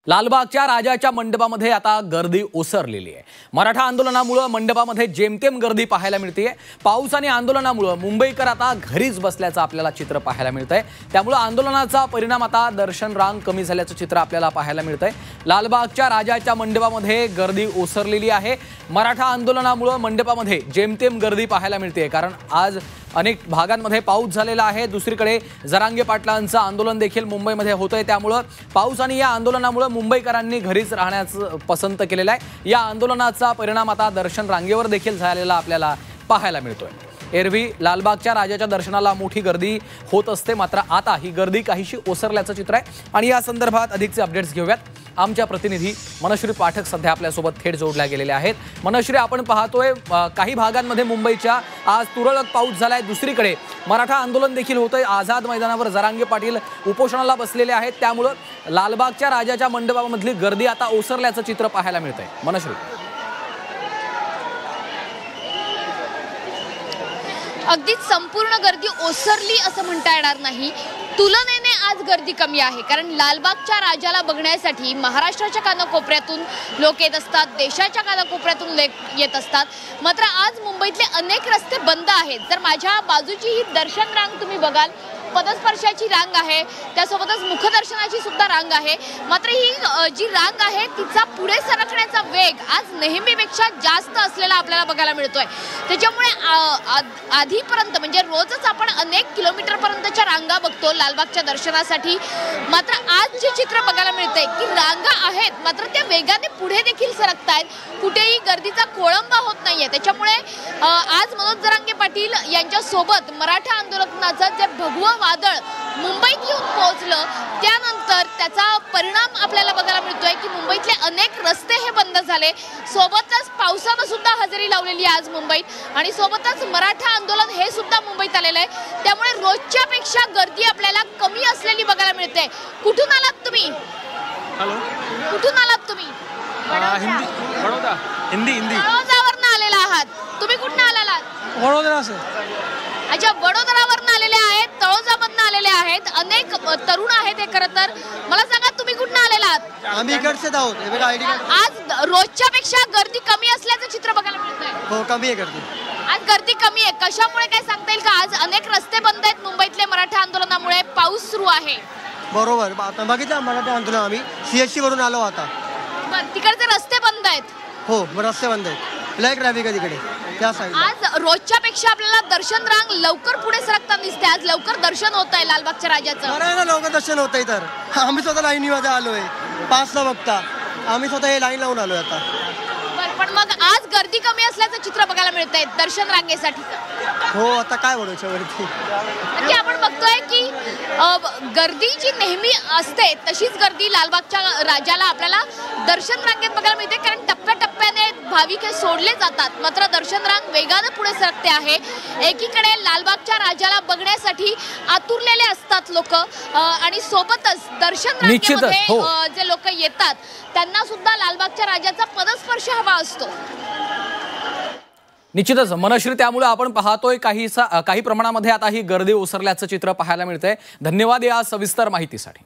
लालबागच्या राजाच्या मंडपामध्ये आता गर्दी ओसरलेली आहे। मराठा आंदोलनामुळे मंडपामध्ये जेमतेम गर्दी पाहायला मिळते। पाऊस आणि आंदोलनामुळे मुंबईकर आता घरीच बसल्याचं आपल्याला चित्र पाहायला मिळतंय। त्यामुळे आंदोलनाचा परिणाम आता दर्शन रांग कमी झाल्याचं चित्र आपल्याला पाहायला मिळतंय। लालबागच्या राजाच्या मंडपामध्ये गर्दी ओसरलेली आहे। मराठा आंदोलनामुळे मंडपामध्ये जेमतेम गर्दी पाहायला मिळते, कारण आज अनेक भागांमध्ये पाऊस झालेला आहे। दुसरीकडे जरांगे पाटलांचं आंदोलन देखील मुंबईमध्ये होतंय। त्यामुळे पाऊस आणि या आंदोलनामुळे मुंबईकरांनी घरीच राहण्याचं पसंत केलेलं आहे। या आंदोलनाचा परिणाम आता दर्शन रांगेवर देखील झालेला आपल्याला पाहायला मिळतोय। एरवी लालबागच्या राजाच्या दर्शनाला मोठी गर्दी होत असते, मात्र आता ही गर्दी काहीशी ओसरल्याचं चित्र आहे। आणि या संदर्भात अधिकचे अपडेट्स घेऊयात। आमच्या प्रतिनिधी मनश्री पाठक सध्या आपल्यासोबत थेट जोडल्या गेलेले आहेत। मनश्री, आपण पाहतोय काही भागांमध्ये मुंबईच्या आज तुरळक पाऊस झालाय, दुसरीकडे मराठा आंदोलन देखील होतंय। आझाद मैदानावर जरांगे पाटील उपोषणाला बसलेले आहेत, त्यामुळे लालबागच्या राजाच्या मंडपामधली गर्दी आता ओसरल्याचं चित्र पाहायला मिळतंय। मनश्री, अगदीच संपूर्ण गर्दी ओसरली असं म्हणता येणार नाही। तुलनेने आज गर्दी कमी आहे, कारण लालबागच्या राजाला बघण्यासाठी महाराष्ट्राच्या कानाकोपऱ्यातून लोक येत असतात, देशाच्या कानाकोपऱ्यातून येत असतात। मात्र आज मुंबईतले अनेक रस्ते बंद आहेत। जर माझ्या बाजूची ही दर्शन रांग तुम्ही बघाल, पदस्पर्शाची रांग आहे, त्यासोबतच मुखदर्शनाची सुद्धा रांग आहे। मात्र ही जी रांग आहे तिचा पुढे सरकण्याचा वेग आज नेहमीपेक्षा जास्त असलेला आपल्याला बघायला मिळतोय। त्याच्यामुळे आधीपर्यंत म्हणजे रोजच आपण अनेक किलोमीटरपर्यंतच्या रांगा बघतो लालबागच्या दर्शनासाठी, मात्र आज जे चित्र बघायला मिळतंय की रांगा आहेत मात्र त्या वेगाने पुढे देखील सरकतायत। कुठेही गर्दीचा खोळंबा होत नाहीये। त्याच्यामुळे आज मनोज जरांगे पाटील यांच्या सोबत मराठा आंदोलनाचं जे भगवं वादळ मुंबईत येऊन पोहोचलं, त्यानंतर त्याचा परिणाम आपल्याला बघायला मिळतोय की मुंबईतले अनेक रस्ते हे बंद झाले। सोबतच पावसानं सुद्धा हजेरी लावलेली आज मुंबईत, आणि सोबतच मराठा आंदोलन हे सुद्धा मुंबईत आलेलं आहे। त्यामुळे रोजच्या पेक्षा गर्दी आपल्याला कमी असलेली बघायला मिळते। कुठून आलात तुम्ही? हॅलो, कुठून आलात तुम्ही? वडोदरावरून आलेला आहात। तुम्ही कुठून आलात? वडोदरा से। अच्छा, वडोदरावरून आलेले आहेत, तळोजामधून आलेले आहेत, अनेक तरुण आहेत हे खरं तर। मला सांगा, तुम्ही कुठून आलेला आहात? आम्ही इकडचेच आहोत। आज रोजच्या पेक्षा गर्दी कमी असल्याचं चित्र बघायला मिळतंय। हो, कमी आहे गर्दी। आज गर्दी कमी आहे, कशामुळे काय सांगता येईल का? आज अनेक रस्ते बंद आहेत मुंबईतले मराठा आंदोलनामुळे, पाऊस सुरू आहे। बरोबर, आता बघितलं मराठा आंदोलन आम्ही सीएससी वरून आलो आता। बरं, तिकडचे रस्ते बंद आहेत? हो, रस्ते बंद आहेत, लय ट्रॅफिक आहे तिकडे त्या साईडला। आज रोजच्या पेक्षा आपल्याला दर्शन रांग लवकर पुढे सरकताना दिसते। आज लवकर दर्शन होत आहे लालबागच्या राजाचं। ना लवकर दर्शन होत आहे, तर आम्ही स्वतः लाईनीमध्ये आलोय 5ला बघता, आम्ही स्वतः हे लाईन लावून आलोय आता। पण मग आज गर्दी कमी असल्याचं चित्र बघायला मिळतंय दर्शन रांगेसाठी। हो, आता काय बोलायचं वरती, म्हणजे आपण बघतोय की गर्दी जी नेहमी असते तशीच गर्दी लालबागच्या राजाला आपल्याला दर्शन रांगेत बघायला मिळते, कारण टप्प्याटप्प्याने भाविक हे सोडले जातात। मात्र दर्शन रांग वेगाने पुढे सरकते आहे। एकीकडे लालबागच्या राजाला बघण्यासाठी आतुरलेले असतात लोक, आणि सोबतच दर्शन रांगेमध्ये जे लोक येतात त्यांना सुद्धा लालबागच्या राजाचा पदस्पर्श हवा असतो। निश्चितच मनश्री, त्यामुळे आपण पाहतोय काही प्रमाणामध्ये आता ही गर्दी ओसरल्याचं चित्र पाहायला मिळतंय। धन्यवाद या सविस्तर माहितीसाठी।